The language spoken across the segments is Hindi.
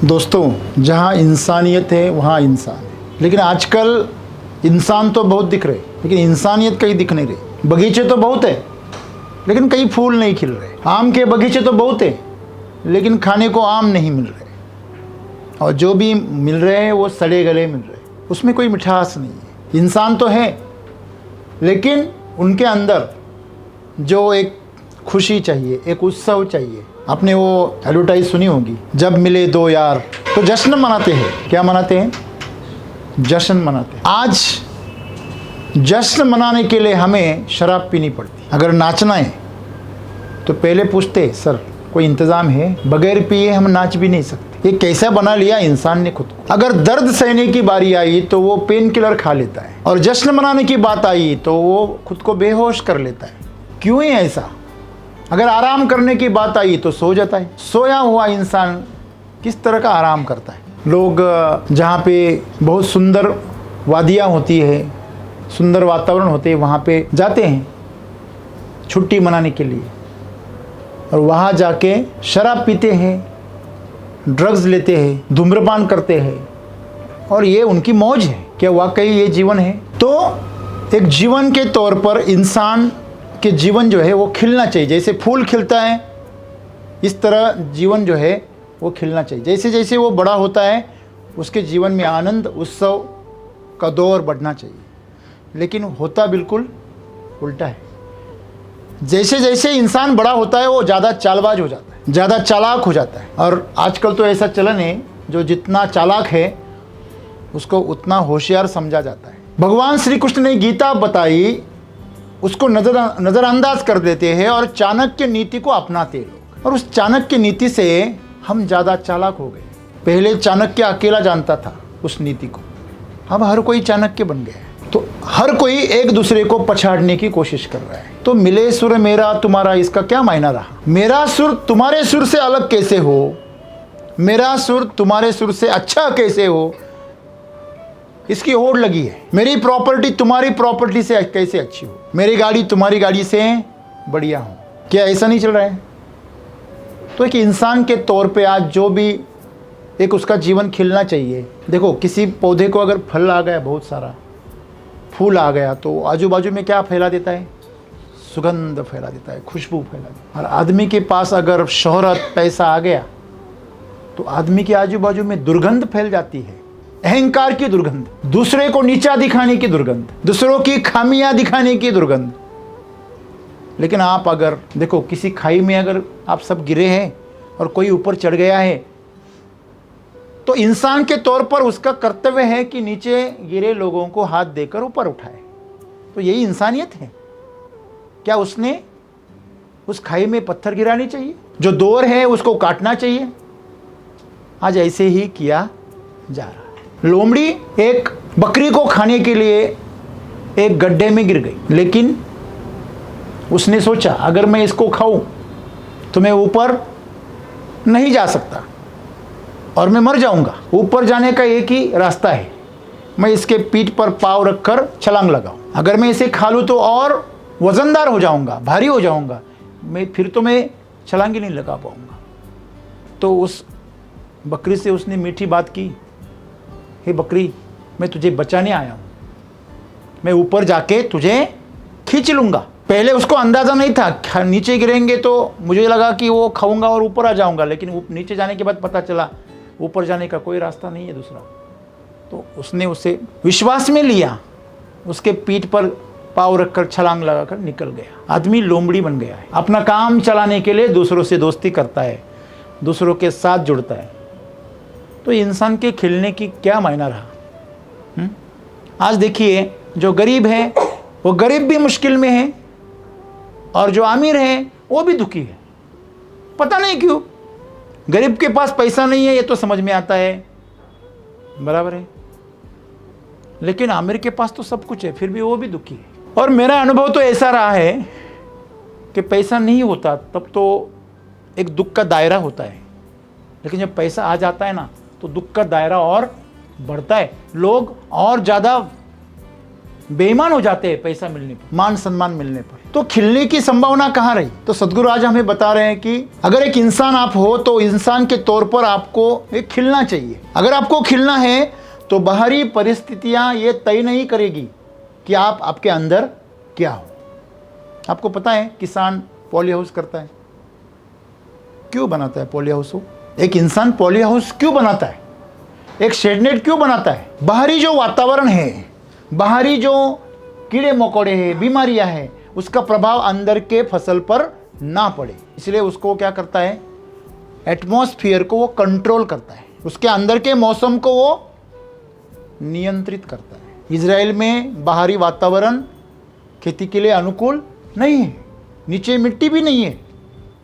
दोस्तों, जहाँ इंसानियत है वहाँ इंसान है। लेकिन आजकल इंसान तो बहुत दिख रहे, लेकिन इंसानियत कहीं दिख नहीं रही। बगीचे तो बहुत है, लेकिन कहीं फूल नहीं खिल रहे। आम के बगीचे तो बहुत है, लेकिन खाने को आम नहीं मिल रहे, और जो भी मिल रहे हैं वो सड़े गले मिल रहे हैं। उसमें कोई मिठास नहीं है। इंसान तो है, लेकिन उनके अंदर जो एक खुशी चाहिए, एक उत्सव चाहिए। आपने वो एडवर्टाइज सुनी होगी, जब मिले दो यार तो जश्न मनाते हैं। क्या मनाते हैं? जश्न मनाते हैं। आज जश्न मनाने के लिए हमें शराब पीनी पड़ती। अगर नाचना है तो पहले पूछते, सर कोई इंतज़ाम है? बगैर पिए हम नाच भी नहीं सकते। ये कैसा बना लिया इंसान ने खुद को। अगर दर्द सहने की बारी आई तो वो पेन किलर खा लेता है, और जश्न मनाने की बात आई तो वो खुद को बेहोश कर लेता है। क्यों है ऐसा? अगर आराम करने की बात आई तो सो जाता है। सोया हुआ इंसान किस तरह का आराम करता है? लोग जहाँ पे बहुत सुंदर वादियाँ होती है, सुंदर वातावरण होते हैं, वहाँ पे जाते हैं छुट्टी मनाने के लिए, और वहाँ जाके शराब पीते हैं, ड्रग्स लेते हैं, धूम्रपान करते हैं, और ये उनकी मौज है। क्या वाकई ये जीवन है? तो एक जीवन के तौर पर इंसान के जीवन जो है वो खिलना चाहिए। जैसे फूल खिलता है, इस तरह जीवन जो है वो खिलना चाहिए। जैसे जैसे वो बड़ा होता है, उसके जीवन में आनंद उत्सव का दौर बढ़ना चाहिए। लेकिन होता बिल्कुल उल्टा है। जैसे जैसे इंसान बड़ा होता है वो ज़्यादा चालबाज हो जाता है, ज़्यादा चालाक हो जाता है। और आजकल तो ऐसा चलन है, जो जितना चालाक है उसको उतना होशियार समझा जाता है। भगवान श्री कृष्ण ने गीता बताई, उसको नज़रअंदाज कर देते हैं, और चाणक्य नीति को अपनाते हैं लोग। और उस चाणक्य नीति से हम ज़्यादा चालाक हो गए। पहले चाणक्य अकेला जानता था उस नीति को, अब हर कोई चाणक्य बन गया है। तो हर कोई एक दूसरे को पछाड़ने की कोशिश कर रहा है। तो मिले सुर मेरा तुम्हारा, इसका क्या मायना रहा? मेरा सुर तुम्हारे सुर से अलग कैसे हो? मेरा सुर तुम्हारे सुर से अच्छा कैसे हो? इसकी होड़ लगी है। मेरी प्रॉपर्टी तुम्हारी प्रॉपर्टी से कैसे अच्छी हो? मेरी गाड़ी तुम्हारी गाड़ी से बढ़िया हो? क्या ऐसा नहीं चल रहा है? तो एक इंसान के तौर पे आज जो भी एक उसका जीवन खिलना चाहिए। देखो, किसी पौधे को अगर फल आ गया, बहुत सारा फूल आ गया, तो आजू बाजू में क्या फैला देता है? सुगंध फैला देता है, खुशबू फैला देता है। और आदमी के पास अगर शोहरत, पैसा आ गया, तो आदमी के आजू बाजू में दुर्गंध फैल जाती है। अहंकार की दुर्गंध, दूसरे को नीचा दिखाने की दुर्गंध, दूसरों की खामियां दिखाने की दुर्गंध। लेकिन आप अगर देखो, किसी खाई में अगर आप सब गिरे हैं और कोई ऊपर चढ़ गया है, तो इंसान के तौर पर उसका कर्तव्य है कि नीचे गिरे लोगों को हाथ देकर ऊपर उठाए। तो यही इंसानियत है। क्या उसने उस खाई में पत्थर गिराने चाहिए? जो दौर है उसको काटना चाहिए? आज ऐसे ही किया जा रहा है। लोमड़ी एक बकरी को खाने के लिए एक गड्ढे में गिर गई, लेकिन उसने सोचा अगर मैं इसको खाऊं तो मैं ऊपर नहीं जा सकता और मैं मर जाऊंगा। ऊपर जाने का एक ही रास्ता है, मैं इसके पीठ पर पाँव रखकर छलांग लगाऊं। अगर मैं इसे खा लूं तो और वजनदार हो जाऊंगा, भारी हो जाऊंगा, फिर तो मैं छलांग ही नहीं लगा पाऊंगा। तो उस बकरी से उसने मीठी बात की, हे बकरी, मैं तुझे बचाने आया हूँ, मैं ऊपर जाके तुझे खींच लूँगा। पहले उसको अंदाज़ा नहीं था, नीचे गिरेंगे तो मुझे लगा कि वो खाऊंगा और ऊपर आ जाऊंगा, लेकिन नीचे जाने के बाद पता चला ऊपर जाने का कोई रास्ता नहीं है दूसरा। तो उसने उसे विश्वास में लिया, उसके पीठ पर पाँव रखकर छलांग लगाकर निकल गया। आदमी लोमड़ी बन गया है। अपना काम चलाने के लिए दूसरों से दोस्ती करता है, दूसरों के साथ जुड़ता है। तो इंसान के खिलने की क्या मायना रहा? आज देखिए, जो गरीब है वो गरीब भी मुश्किल में है, और जो अमीर है वो भी दुखी है। पता नहीं क्यों। गरीब के पास पैसा नहीं है, ये तो समझ में आता है, बराबर है, लेकिन अमीर के पास तो सब कुछ है, फिर भी वो भी दुखी है। और मेरा अनुभव तो ऐसा रहा है कि पैसा नहीं होता तब तो एक दुख का दायरा होता है, लेकिन जब पैसा आ जाता है ना, तो दुख का दायरा और बढ़ता है। लोग और ज़्यादा बेईमान हो जाते हैं पैसा मिलने पर, मान सम्मान मिलने पर। तो खिलने की संभावना कहाँ रही? तो सदगुरु आज हमें बता रहे हैं कि अगर एक इंसान आप हो तो इंसान के तौर पर आपको एक खिलना चाहिए। अगर आपको खिलना है तो बाहरी परिस्थितियां ये तय नहीं करेगी कि आप आपके अंदर क्या हो। आपको पता है किसान पॉली हाउस करता है, क्यों बनाता है पॉली हाउस? एक इंसान पॉली हाउस क्यों बनाता है? एक शेडनेट क्यों बनाता है? बाहरी जो वातावरण है, बाहरी जो कीड़े मकोड़े हैं, बीमारियां हैं, उसका प्रभाव अंदर के फसल पर ना पड़े, इसलिए उसको क्या करता है? एटमॉस्फेयर को वो कंट्रोल करता है, उसके अंदर के मौसम को वो नियंत्रित करता है। इजराइल में बाहरी वातावरण खेती के लिए अनुकूल नहीं है, नीचे मिट्टी भी नहीं है,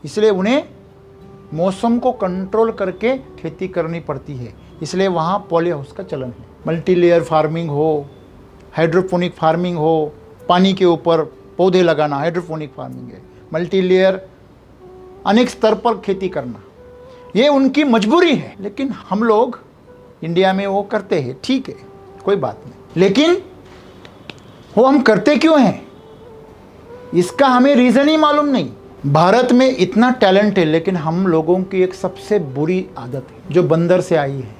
इसलिए उन्हें मौसम को कंट्रोल करके खेती करनी पड़ती है। इसलिए वहाँ पॉली हाउस का चलन है। मल्टी लेयर फार्मिंग हो, हाइड्रोपोनिक फार्मिंग हो, पानी के ऊपर पौधे लगाना हाइड्रोपोनिक फार्मिंग है। मल्टी लेयर अनेक स्तर पर खेती करना, ये उनकी मजबूरी है, लेकिन हम लोग इंडिया में वो करते हैं, ठीक है, कोई बात नहीं। लेकिन वो हम करते क्यों हैं? इसका हमें रीज़न ही मालूम नहीं। भारत में इतना टैलेंट है, लेकिन हम लोगों की एक सबसे बुरी आदत है जो बंदर से आई है,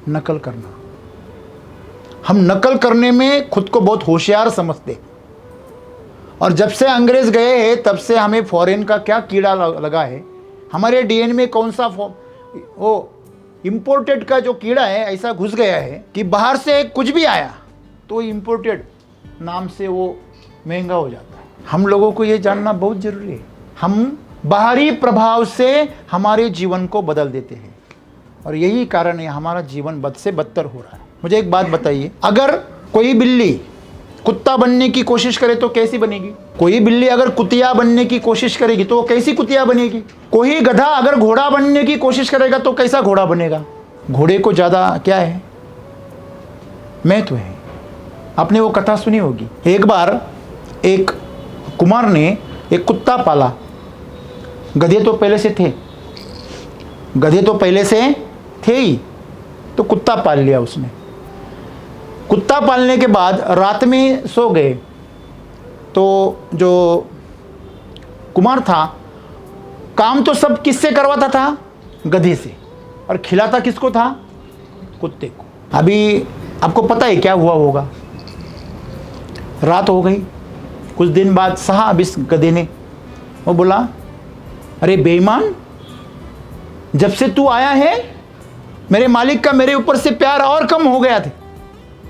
नकल करना। हम नकल करने में खुद को बहुत होशियार समझते, और जब से अंग्रेज गए हैं तब से हमें फॉरेन का क्या कीड़ा लगा है। हमारे डीएनए में कौन सा वो इम्पोर्टेड का जो कीड़ा है ऐसा घुस गया है कि बाहर से कुछ भी आया तो इम्पोर्टेड नाम से वो महंगा हो जाता है। हम लोगों को ये जानना बहुत जरूरी है। हम बाहरी प्रभाव से हमारे जीवन को बदल देते हैं, और यही कारण है हमारा जीवन बद से बदतर हो रहा है। मुझे एक बात बताइए, अगर कोई बिल्ली कुत्ता बनने की कोशिश करे तो कैसी बनेगी? कोई बिल्ली अगर कुतिया बनने की कोशिश करेगी तो कैसी कुतिया बनेगी? कोई गधा अगर घोड़ा बनने की कोशिश करेगा तो कैसा घोड़ा बनेगा? घोड़े को ज़्यादा क्या है, महत्व है। आपने वो कथा सुनी होगी, एक बार एक कुमार ने एक कुत्ता पाला। गधे तो पहले से थे ही, तो कुत्ता पाल लिया उसने। कुत्ता पालने के बाद रात में सो गए तो जो कुमार था काम तो सब किससे करवाता था? गधे से। और खिलाता किसको था? कुत्ते को। अभी आपको पता है क्या हुआ होगा? रात हो गई, कुछ दिन बाद साहब इस गधे ने वो बोला, अरे बेईमान, जब से तू आया है मेरे मालिक का मेरे ऊपर से प्यार और कम हो गया था।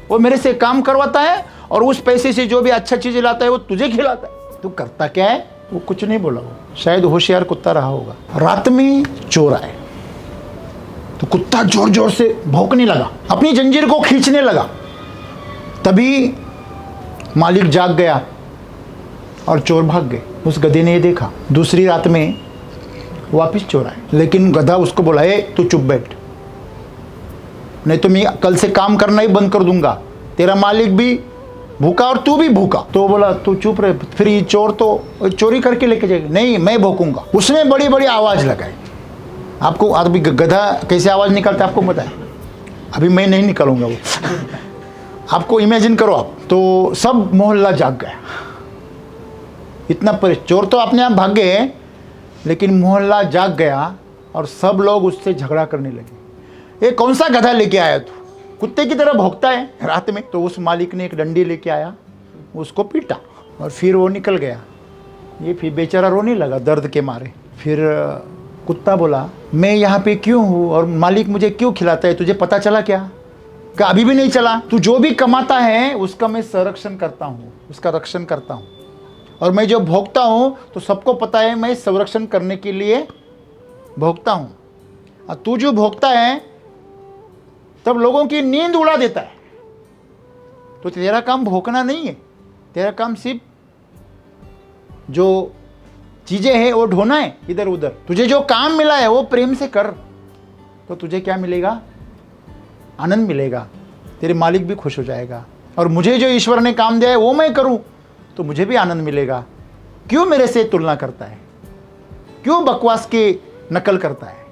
वो मेरे से काम करवाता है और उस पैसे से जो भी अच्छा चीज़ लाता है वो तुझे खिलाता है। तू करता क्या है? वो कुछ नहीं बोला, वो शायद होशियार कुत्ता रहा होगा। रात में चोर आए तो कुत्ता जोर जोर से भौंकने लगा, अपनी जंजीर को खींचने लगा। तभी मालिक जाग गया और चोर भाग गए। उस गधे ने ये देखा। दूसरी रात में वापस चोर आए, लेकिन गधा उसको बोला, ए तू चुप बैठ, नहीं तो मैं कल से काम करना ही बंद कर दूंगा, तेरा मालिक भी भूखा और तू भी भूखा। तो बोला तू चुप रहे, फिर ये चोर तो चोरी करके लेके जाएगा, नहीं मैं भोंकूंगा। उसने बड़ी बड़ी आवाज़ लगाई। आपको अभी गधा कैसे आवाज़ निकालता है आपको पता है? अभी मैं नहीं निकालूंगा वो आपको इमेजिन करो आप। तो सब मोहल्ला जाग गया, इतना चोर तो अपने आप भाग गए, लेकिन मोहल्ला जाग गया और सब लोग उससे झगड़ा करने लगे। ये कौन सा गधा लेके आया तू, कुत्ते की तरह भौंकता है रात में? तो उस मालिक ने एक डंडी लेके आया, उसको पीटा और फिर वो निकल गया। ये फिर बेचारा रोने लगा दर्द के मारे। फिर कुत्ता बोला, मैं यहाँ पे क्यों हूँ और मालिक मुझे क्यों खिलाता है, तुझे पता चला क्या? क्या अभी भी नहीं चला? तू जो भी कमाता है उसका मैं संरक्षण करता हूँ, उसका रक्षण करता हूँ, और मैं जो भोगता हूँ तो सबको पता है मैं संरक्षण करने के लिए भोगता हूँ। और तू जो भोगता है तब लोगों की नींद उड़ा देता है। तो तेरा काम भोगना नहीं है, तेरा काम सिर्फ जो चीज़ें हैं वो ढोना है इधर उधर। तुझे जो काम मिला है वो प्रेम से कर, तो तुझे क्या मिलेगा? आनंद मिलेगा, तेरे मालिक भी खुश हो जाएगा। और मुझे जो ईश्वर ने काम दिया है वो मैं करूं तो मुझे भी आनंद मिलेगा। क्यों मेरे से तुलना करता है? क्यों बकवास की नकल करता है?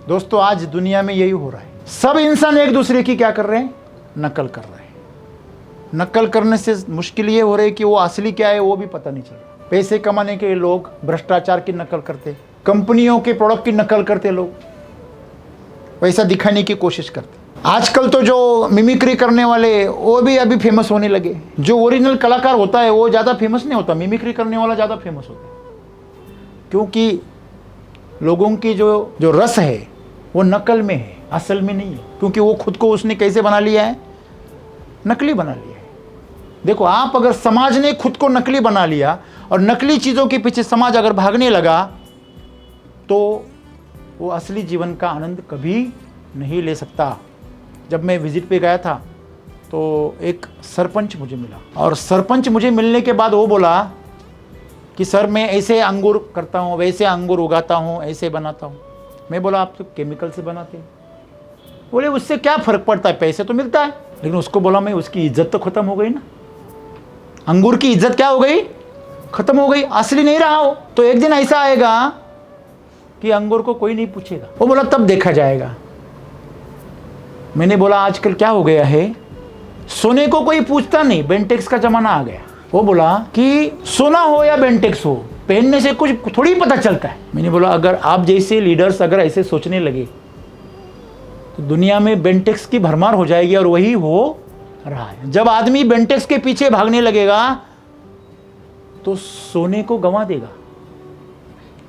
दोस्तों, आज दुनिया में यही हो रहा है। सब इंसान एक दूसरे की क्या कर रहे हैं? नकल कर रहे हैं। नकल करने से मुश्किल ये हो रही है कि वो असली क्या है वो भी पता नहीं चल रहा। पैसे कमाने के लोग भ्रष्टाचार की नकल करते, कंपनियों के प्रोडक्ट की नकल करते, लोग वैसा दिखाने की कोशिश करते। आजकल तो जो मिमिक्री करने वाले वो भी अभी फेमस होने लगे। जो ओरिजिनल कलाकार होता है वो ज़्यादा फेमस नहीं होता, मिमिक्री करने वाला ज़्यादा फेमस होता है, क्योंकि लोगों की जो रस है वो नकल में है, असल में नहीं है। क्योंकि वो खुद को उसने कैसे बना लिया है, नकली बना लिया है। देखो, आप अगर समाज ने खुद को नकली बना लिया और नकली चीज़ों के पीछे समाज अगर भागने लगा तो वो असली जीवन का आनंद कभी नहीं ले सकता। जब मैं विजिट पे गया था तो एक सरपंच मुझे मिला, और सरपंच मुझे मिलने के बाद वो बोला कि सर मैं ऐसे अंगूर करता हूँ, वैसे अंगूर उगाता हूँ, ऐसे बनाता हूँ। मैं बोला आप तो केमिकल से बनाते हैं। बोले उससे क्या फ़र्क पड़ता है, पैसे तो मिलता है। लेकिन उसको बोला मैं, उसकी इज्जत तो ख़त्म हो गई ना। अंगूर की इज्जत क्या हो गई, ख़त्म हो गई, असली नहीं रहा हो। तो एक दिन ऐसा आएगा कि अंगूर को कोई नहीं पूछेगा। वो बोला तब देखा जाएगा। मैंने बोला आजकल क्या हो गया है, सोने को कोई पूछता नहीं, बेंटेक्स का ज़माना आ गया। वो बोला कि सोना हो या बेंटेक्स हो, पहनने से कुछ थोड़ी पता चलता है। मैंने बोला अगर आप जैसे लीडर्स अगर ऐसे सोचने लगे तो दुनिया में बेंटेक्स की भरमार हो जाएगी, और वही हो रहा है। जब आदमी बेंटेक्स के पीछे भागने लगेगा तो सोने को गंवा देगा।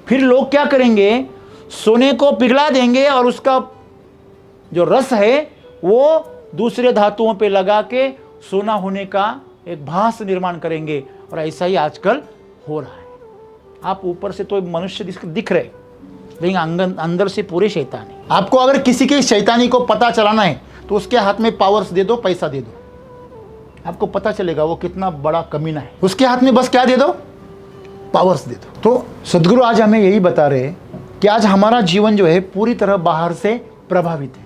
फिर लोग क्या करेंगे, सोने को पिघला देंगे और उसका जो रस है वो दूसरे धातुओं पे लगा के सोना होने का एक भास निर्माण करेंगे। और ऐसा ही आजकल हो रहा है। आप ऊपर से तो मनुष्य दिख रहे, लेकिन अंदर से पूरे शैतान है। आपको अगर किसी के शैतानी को पता चलाना है तो उसके हाथ में पावर्स दे दो, पैसा दे दो, आपको पता चलेगा वो कितना बड़ा कमीना है। उसके हाथ में बस क्या दे दो, पावर्स दे दो। तो सदगुरु आज हमें यही बता रहे कि आज हमारा जीवन जो है पूरी तरह बाहर से प्रभावित है।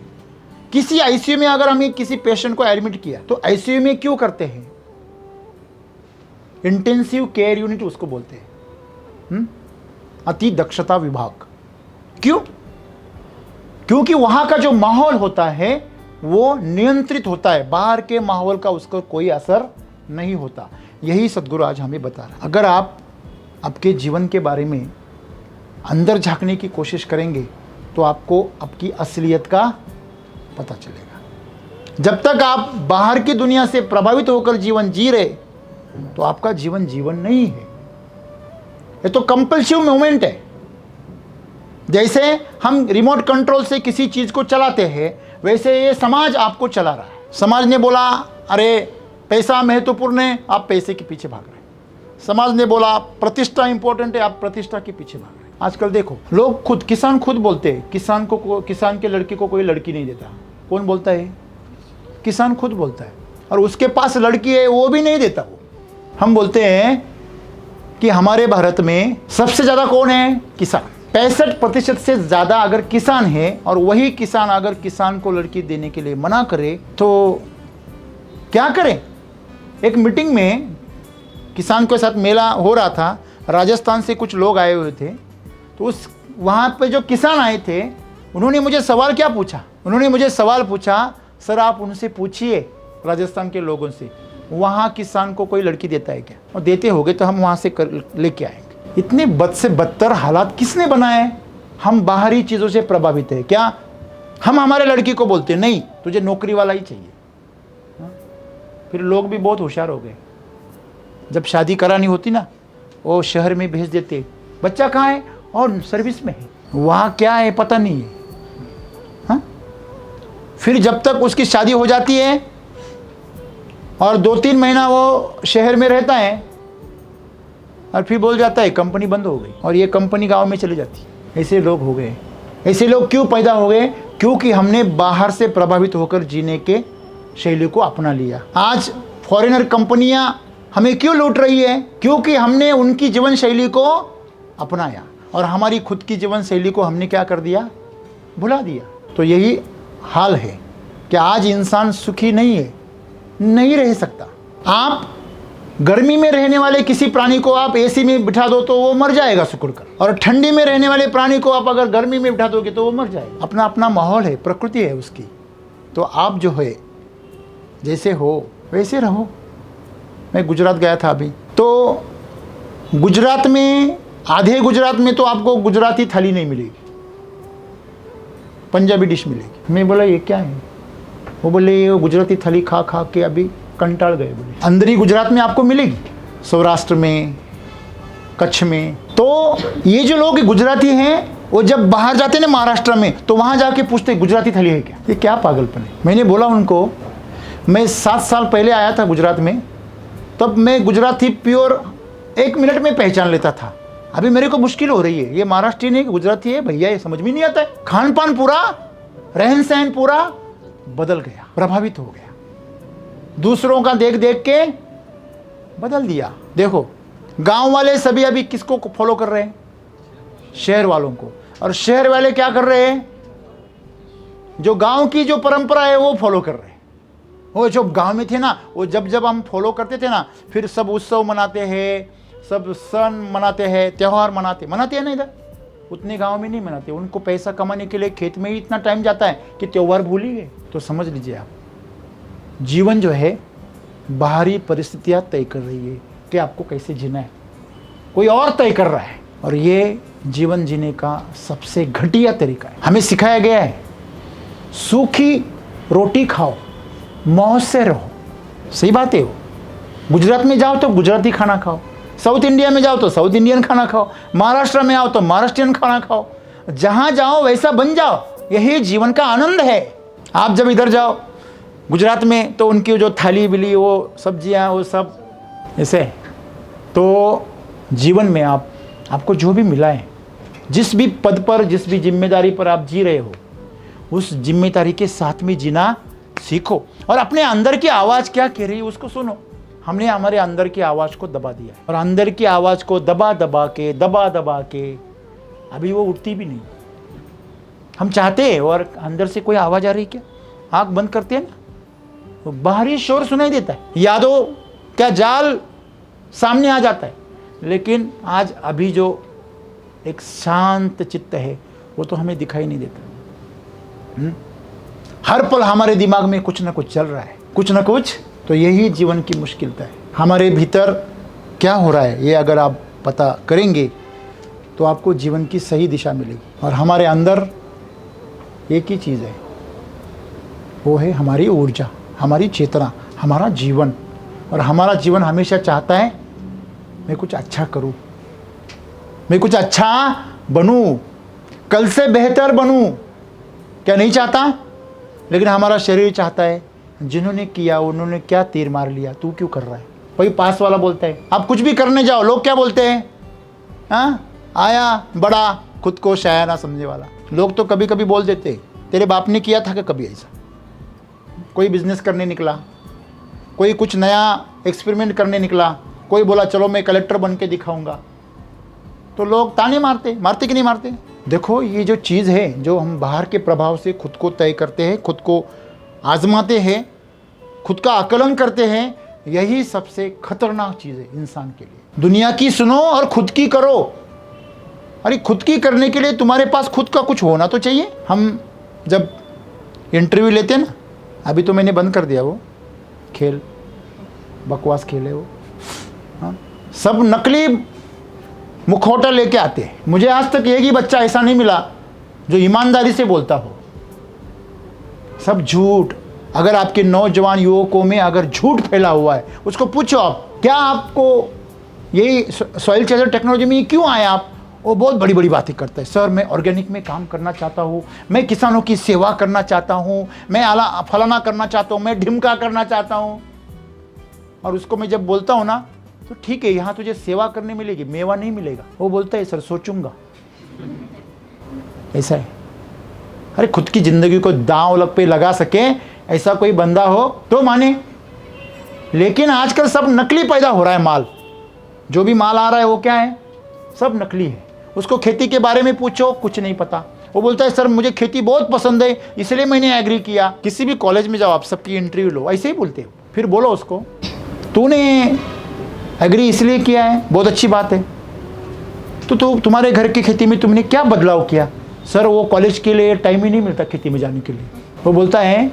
किसी आईसीयू में अगर हमें किसी पेशेंट को एडमिट किया तो आईसीयू में क्यों करते हैं, इंटेंसिव केयर यूनिट उसको बोलते हैं, अति दक्षता विभाग। क्यों? क्योंकि वहां का जो माहौल होता है वो नियंत्रित होता है, बाहर के माहौल का उसको कोई असर नहीं होता। यही सदगुरु आज हमें बता रहा है। अगर आप आपके जीवन के बारे में अंदर झांकने की कोशिश करेंगे तो आपको आपकी असलियत का पता चलेगा। जब तक आप बाहर की दुनिया से प्रभावित होकर जीवन जी रहे तो आपका जीवन जीवन नहीं है, ये तो कंपल्सिव मूवमेंट है। जैसे हम रिमोट कंट्रोल से किसी चीज़ को चलाते हैं, वैसे ये समाज आपको चला रहा है। समाज ने बोला अरे पैसा महत्वपूर्ण है, आप पैसे के पीछे भाग रहे हैं। समाज ने बोला प्रतिष्ठा इंपॉर्टेंट है, आप प्रतिष्ठा के पीछे भाग रहे हैं। आजकल देखो लोग खुद, किसान खुद बोलते हैं किसान के लड़के को कोई लड़की नहीं देता। कौन बोलता है? किसान खुद बोलता है। और उसके पास लड़की है वो भी नहीं देता। वो हम बोलते हैं कि हमारे भारत में सबसे ज़्यादा कौन है? किसान। 65% से ज़्यादा अगर किसान है, और वही किसान अगर किसान को लड़की देने के लिए मना करे तो क्या करें? एक मीटिंग में किसान के साथ मेला हो रहा था, राजस्थान से कुछ लोग आए हुए थे। तो वहाँ पे जो किसान आए थे उन्होंने मुझे सवाल क्या पूछा? उन्होंने मुझे सवाल पूछा, सर आप उनसे पूछिए राजस्थान के लोगों से, वहाँ किसान को कोई लड़की देता है क्या? और देते होगे तो हम वहाँ से लेके आएंगे। इतने बद से बदतर हालात किसने बनाए? हम बाहरी चीज़ों से प्रभावित है क्या? हम हमारे लड़की को बोलते नहीं तुझे नौकरी वाला ही चाहिए। फिर लोग भी बहुत होशियार हो गए, जब शादी करानी होती ना वो शहर में भेज देते, बच्चा कहाँ है? और सर्विस में है, वहाँ क्या है पता नहीं है। हाँ? फिर जब तक उसकी शादी हो जाती है और 2-3 महीना वो शहर में रहता है और फिर बोल जाता है कंपनी बंद हो गई, और ये कंपनी गांव में चली जाती है। ऐसे लोग हो गए। ऐसे लोग क्यों पैदा हो गए? क्योंकि हमने बाहर से प्रभावित होकर जीने के शैली को अपना लिया। आज फॉरेनर कंपनियां हमें क्यों लूट रही है? क्योंकि हमने उनकी जीवन शैली को अपनाया और हमारी खुद की जीवन शैली को हमने क्या कर दिया? भुला दिया। तो यही हाल है कि आज इंसान सुखी नहीं है, नहीं रह सकता। आप गर्मी में रहने वाले किसी प्राणी को आप एसी में बिठा दो तो वो मर जाएगा सिकुड़कर, और ठंडी में रहने वाले प्राणी को आप अगर गर्मी में बिठा दोगे तो वो मर जाएगा। अपना अपना माहौल है, प्रकृति है उसकी। तो आप जो है जैसे हो वैसे रहो। मैं गुजरात गया था अभी, तो गुजरात में आधे गुजरात में तो आपको गुजराती थाली नहीं मिलेगी, पंजाबी डिश मिलेगी। मैं बोला ये क्या है? वो बोले ये गुजराती थाली खा खा के अभी कंटाल गए। बोले अंदर ही गुजरात में आपको मिलेगी, सौराष्ट्र में, कच्छ में। तो ये जो लोग गुजराती हैं वो जब बाहर जाते हैं ना महाराष्ट्र में, तो वहाँ जाके पूछते गुजराती थाली है क्या? ये क्या पागलपन है। मैंने बोला उनको, मैं 7 साल पहले आया था गुजरात में, तब मैं गुजराती प्योर 1 मिनट में पहचान लेता था। अभी मेरे को मुश्किल हो रही है, ये महाराष्ट्रियन है कि गुजराती है भैया, ये समझ में नहीं आता है। खान पान पूरा, रहन सहन पूरा बदल गया, प्रभावित हो गया, दूसरों का देख देख के बदल दिया। देखो गांव वाले सभी अभी किसको फॉलो कर रहे हैं? शहर वालों को। और शहर वाले क्या कर रहे हैं? जो गांव की जो परंपरा है वो फॉलो कर रहे हैं। वो जो गांव में थे ना, वो जब हम फॉलो करते थे ना, फिर सब उत्सव मनाते हैं, सब सन मनाते हैं, त्यौहार मनाते हैं ना, इधर उतने गांव में नहीं मनाते। उनको पैसा कमाने के लिए खेत में ही इतना टाइम जाता है कि त्यौहार भूल ही गए। तो समझ लीजिए आप, जीवन जो है बाहरी परिस्थितियां तय कर रही है कि आपको कैसे जीना है, कोई और तय कर रहा है। और ये जीवन जीने का सबसे घटिया तरीका है। हमें सिखाया गया है सूखी रोटी खाओ, मौज से रहो। सही बात है। वो गुजरात में जाओ तो गुजराती खाना खाओ, साउथ इंडिया में जाओ तो साउथ इंडियन खाना खाओ, महाराष्ट्र में आओ तो महाराष्ट्रियन खाना खाओ, जहां जाओ वैसा बन जाओ। यही जीवन का आनंद है। आप जब इधर जाओ गुजरात में तो उनकी जो थाली बिली, वो सब्जियां, वो सब ऐसे। तो जीवन में आपको जो भी मिला है, जिस भी पद पर, जिस भी जिम्मेदारी पर आप जी रहे हो, उस जिम्मेदारी के साथ में जीना सीखो। और अपने अंदर की आवाज़ क्या कह रही है उसको सुनो। हमने हमारे अंदर की आवाज़ को दबा दिया है, और अंदर की आवाज़ को दबा दबा के अभी वो उठती भी नहीं। हम चाहते हैं और अंदर से कोई आवाज़ आ रही क्या? आँख बंद करते हैं ना, तो बाहरी शोर सुनाई देता है, यादों क्या जाल सामने आ जाता है। लेकिन आज अभी जो एक शांत चित्त है वो तो हमें दिखाई नहीं देता। हर पल हमारे दिमाग में कुछ ना कुछ चल रहा है, कुछ ना कुछ। तो यही जीवन की मुश्किलता है। हमारे भीतर क्या हो रहा है ये अगर आप पता करेंगे तो आपको जीवन की सही दिशा मिलेगी। और हमारे अंदर एक ही चीज़ है, वो है हमारी ऊर्जा, हमारी चेतना, हमारा जीवन। और हमारा जीवन हमेशा चाहता है मैं कुछ अच्छा करूं, मैं कुछ अच्छा बनूं, कल से बेहतर बनूं। क्या नहीं चाहता? लेकिन हमारा शरीर चाहता है जिन्होंने किया उन्होंने क्या तीर मार लिया, तू क्यों कर रहा है? वही पास वाला बोलता है। आप कुछ भी करने जाओ, लोग क्या बोलते हैं? हाँ, आया बड़ा, खुद को शायर ना समझे वाला। लोग तो कभी कभी बोल देते तेरे बाप ने किया था कि कभी ऐसा? कोई बिजनेस करने निकला, कोई कुछ नया एक्सपेरिमेंट करने निकला, कोई बोला चलो मैं कलेक्टर बन के दिखाऊंगा, तो लोग ताने मारते कि नहीं मारते? देखो ये जो चीज़ है, जो हम बाहर के प्रभाव से खुद को तय करते हैं, खुद को आजमाते हैं, खुद का आकलन करते हैं, यही सबसे खतरनाक चीज़ है इंसान के लिए। दुनिया की सुनो और खुद की करो। अरे खुद की करने के लिए तुम्हारे पास खुद का कुछ होना तो चाहिए। हम जब इंटरव्यू लेते हैं ना, अभी तो मैंने बंद कर दिया वो खेल, बकवास खेल है वो। हाँ, सब नकली मुखौटा लेके आते हैं। मुझे आज तक एक ही बच्चा ऐसा नहीं मिला जो ईमानदारी से बोलता हो। सब झूठ। अगर आपके नौजवान युवकों में अगर झूठ फैला हुआ है, उसको पूछो आप, क्या आपको यही सॉइल चार्जर टेक्नोलॉजी में क्यों आए आप? वो बहुत बड़ी बड़ी बातें करता है। सर मैं ऑर्गेनिक में काम करना चाहता हूँ, मैं किसानों की सेवा करना चाहता हूँ, मैं आला फलाना करना चाहता हूँ, मैं ढिमका करना चाहता हूँ। और उसको मैं जब बोलता हूँ ना, तो ठीक है यहाँ तुझे सेवा करने मिलेगी, मेवा नहीं मिलेगा। वो बोलता है सर सोचूंगा। ऐसा है। अरे खुद की जिंदगी को दांव पे लगा सके ऐसा कोई बंदा हो तो माने। लेकिन आजकल सब नकली पैदा हो रहा है माल। जो भी माल आ रहा है वो क्या है? सब नकली है। उसको खेती के बारे में पूछो, कुछ नहीं पता। वो बोलता है सर मुझे खेती बहुत पसंद है इसलिए मैंने एग्री किया। किसी भी कॉलेज में जाओ, आप सबकी इंटरव्यू लो, ऐसे ही बोलते हो। फिर बोलो उसको तूने एग्री इसलिए किया है, बहुत अच्छी बात है, तो तुम्हारे घर की खेती में तुमने क्या बदलाव किया? सर वो कॉलेज के लिए टाइम ही नहीं मिलता खेती में जाने के लिए। वो बोलता है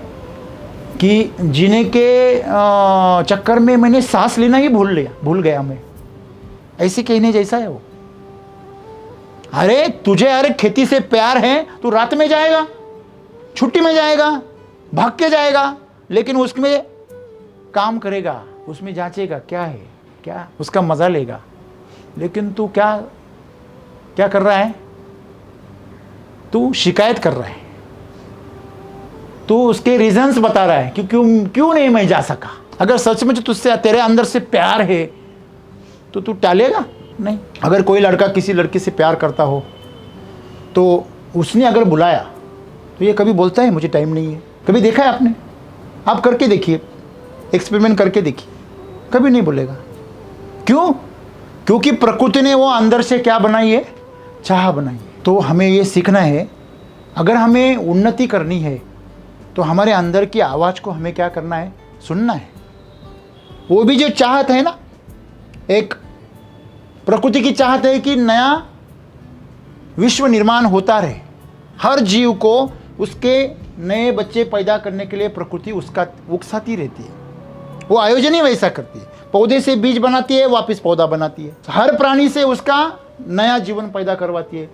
कि जीने के चक्कर में मैंने सांस लेना ही भूल गया मैं, ऐसे कहने जैसा है वो। अरे तुझे अरे खेती से प्यार है, तू रात में जाएगा, छुट्टी में जाएगा, भाग के जाएगा, लेकिन उसमें काम करेगा, उसमें जांचेगा क्या है, क्या उसका मजा लेगा। लेकिन तू क्या क्या कर रहा है, तू शिकायत कर रहा है, तू उसके रीजंस बता रहा है कि क्यों नहीं मैं जा सका। अगर सच में तुझसे तेरे अंदर से प्यार है तो तू टालेगा नहीं। अगर कोई लड़का किसी लड़की से प्यार करता हो तो उसने अगर बुलाया तो ये कभी बोलता है मुझे टाइम नहीं है? कभी देखा है आपने? आप करके देखिए, एक्सपेरिमेंट करके देखिए, कभी नहीं बोलेगा। क्यों? क्योंकि प्रकृति ने वो अंदर से क्या बनाई है, चाह बनाई है। तो हमें ये सीखना है, अगर हमें उन्नति करनी है तो हमारे अंदर की आवाज़ को हमें क्या करना है, सुनना है। वो भी जो चाहत है ना, एक प्रकृति की चाहत है कि नया विश्व निर्माण होता रहे, हर जीव को उसके नए बच्चे पैदा करने के लिए प्रकृति उसका उकसाती रहती है, वो आयोजन ही वैसा करती है। पौधे से बीज बनाती है, वापस पौधा बनाती है, हर प्राणी से उसका नया जीवन पैदा करवाती है,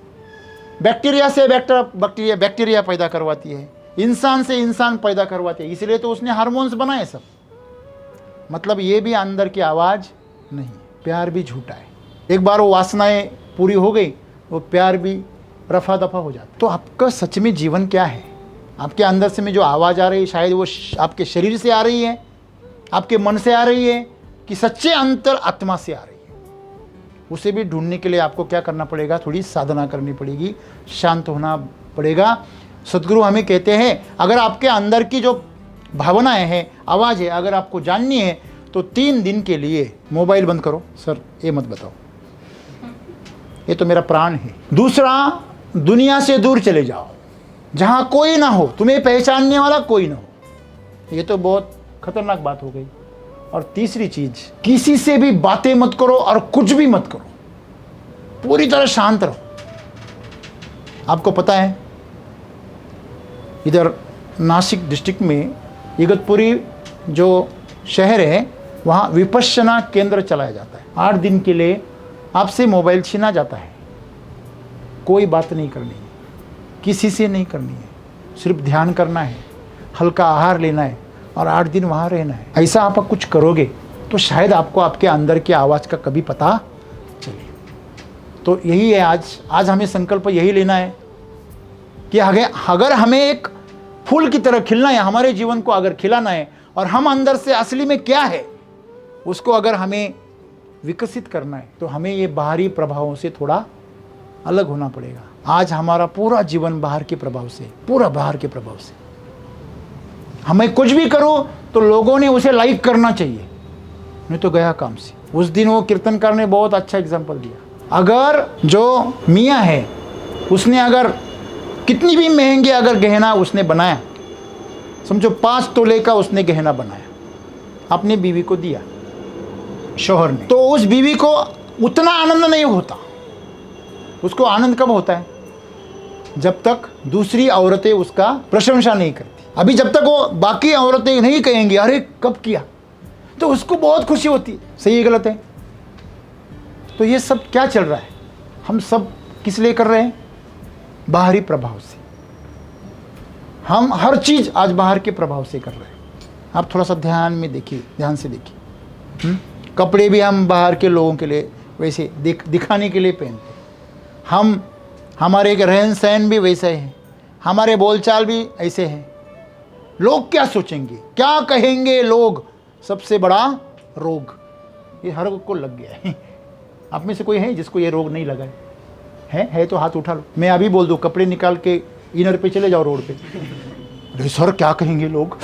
बैक्टीरिया से बैक्टीरिया पैदा करवाती है, इंसान से इंसान पैदा करवाती है। इसलिए तो उसने हार्मोन्स बनाए सब। मतलब ये भी अंदर की आवाज़ नहीं, प्यार भी झूठा है। एक बार वो वासनाएं पूरी हो गई, वो प्यार भी रफा दफा हो जाता है। तो आपका सच में जीवन क्या है? आपके अंदर से में जो आवाज़ आ रही है, शायद वो आपके शरीर से आ रही है, आपके मन से आ रही है, कि सच्चे अंतर आत्मा से आ रही है। उसे भी ढूंढने के लिए आपको क्या करना पड़ेगा, थोड़ी साधना करनी पड़ेगी, शांत होना पड़ेगा। सदगुरु हमें कहते हैं, अगर आपके अंदर की जो भावनाएं हैं, आवाज़ है, अगर आपको जाननी है तो 3 दिन के लिए मोबाइल बंद करो। सर ये मत बताओ, ये तो मेरा प्राण है। दूसरा, दुनिया से दूर चले जाओ, जहाँ कोई ना हो, तुम्हें पहचानने वाला कोई ना हो। ये तो बहुत खतरनाक बात हो गई। और तीसरी चीज, किसी से भी बातें मत करो और कुछ भी मत करो, पूरी तरह शांत रहो। आपको पता है, इधर नासिक डिस्ट्रिक्ट में इगतपुरी जो शहर है, वहाँ विपश्यना केंद्र चलाया जाता है। 8 दिन के लिए आपसे मोबाइल छीना जाता है। कोई बात नहीं करनी है, किसी से नहीं करनी है, सिर्फ ध्यान करना है, हल्का आहार लेना है और 8 दिन वहाँ रहना है। ऐसा आप कुछ करोगे तो शायद आपको आपके अंदर की आवाज़ का कभी पता चले। तो यही है, आज हमें संकल्प यही लेना है कि अगर हमें एक फूल की तरह खिलना है, हमारे जीवन को अगर खिलाना है, और हम अंदर से असली में क्या है उसको अगर हमें विकसित करना है, तो हमें ये बाहरी प्रभावों से थोड़ा अलग होना पड़ेगा। आज हमारा पूरा जीवन बाहर के प्रभाव से, पूरा बाहर के प्रभाव से, हमें कुछ भी करो तो लोगों ने उसे लाइक करना चाहिए, नहीं तो गया काम से। उस दिन वो कीर्तनकार ने बहुत अच्छा एग्जाम्पल दिया। अगर जो मियाँ है उसने अगर कितनी भी महंगी अगर गहना उसने बनाया, समझो 5 तोले का उसने गहना बनाया, अपनी बीवी को दिया शौहर ने, तो उस बीवी को उतना आनंद नहीं होता। उसको आनंद कब होता है? जब तक दूसरी औरतें उसका प्रशंसा नहीं करती। अभी जब तक वो बाकी औरतें नहीं कहेंगी अरे कब किया, तो उसको बहुत खुशी होती है। सही है गलत है? तो ये सब क्या चल रहा है? हम सब किस लिए कर रहे हैं? बाहरी प्रभाव से। हम हर चीज़ आज बाहर के प्रभाव से कर रहे हैं। आप थोड़ा सा ध्यान से देखिए। कपड़े भी हम बाहर के लोगों के लिए वैसे दिखाने के लिए पहनते हैं। हमारे रहन सहन भी वैसे हैं, हमारे बोलचाल भी ऐसे हैं। लोग क्या सोचेंगे, क्या कहेंगे लोग, सबसे बड़ा रोग ये हर को लग गया है। आप में से कोई है जिसको ये रोग नहीं लगा है तो हाथ उठा लो। मैं अभी बोल दूँ, कपड़े निकाल के इनर पे चले जाओ रोड पे, अरे सर क्या कहेंगे लोग।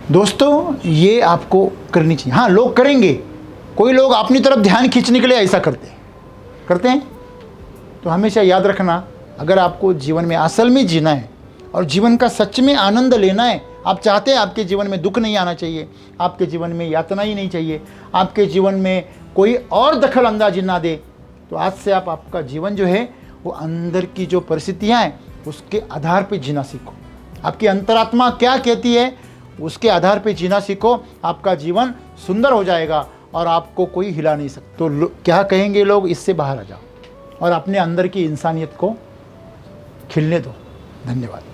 दोस्तों ये आपको करनी चाहिए। हाँ, लोग करेंगे, कोई लोग अपनी तरफ ध्यान खींचने के लिए ऐसा करते हैं। तो हमेशा याद रखना, अगर आपको जीवन में असल में जीना है और जीवन का सच में आनंद लेना है, आप चाहते हैं आपके जीवन में दुख नहीं आना चाहिए, आपके जीवन में यातना ही नहीं चाहिए, आपके जीवन में कोई और दखल अंदाजी ना दे, तो आज से आपका जीवन जो है वो अंदर की जो परिस्थितियाँ हैं उसके आधार पर जीना सीखो। आपकी अंतरात्मा क्या कहती है उसके आधार पे जीना सीखो, आपका जीवन सुंदर हो जाएगा और आपको कोई हिला नहीं सकता। तो क्या कहेंगे लोग, इससे बाहर आ जाओ और अपने अंदर की इंसानियत को खिलने दो। धन्यवाद।